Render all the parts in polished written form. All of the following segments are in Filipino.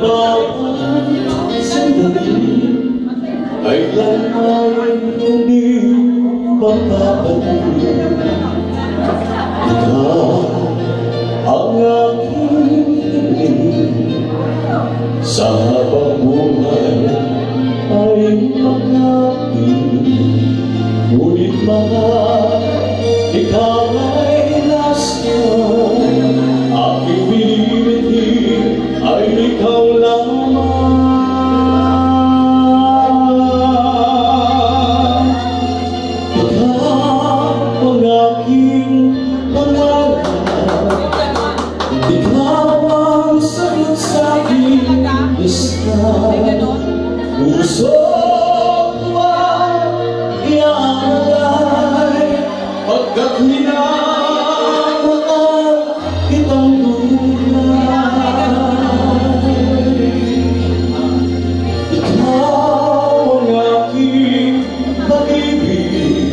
bawat sandali ay lanay hindi papapatuloy. Ikaw ang aking ibig sa habang buhay ay pag-ibig. Ngunit mahal, ikaw ay lasyon. Aking binibigay ay ikaw lamang. Ikaw ang aking pangalan. Ikaw ang sagot sa aking lista. Puso ko ay iaalay pagkat minamahal kitang tunay. Ikaw ang aking pag-ibig,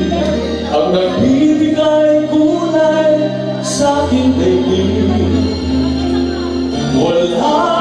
ang nagbibigay kulay sa aking daigdig. Wala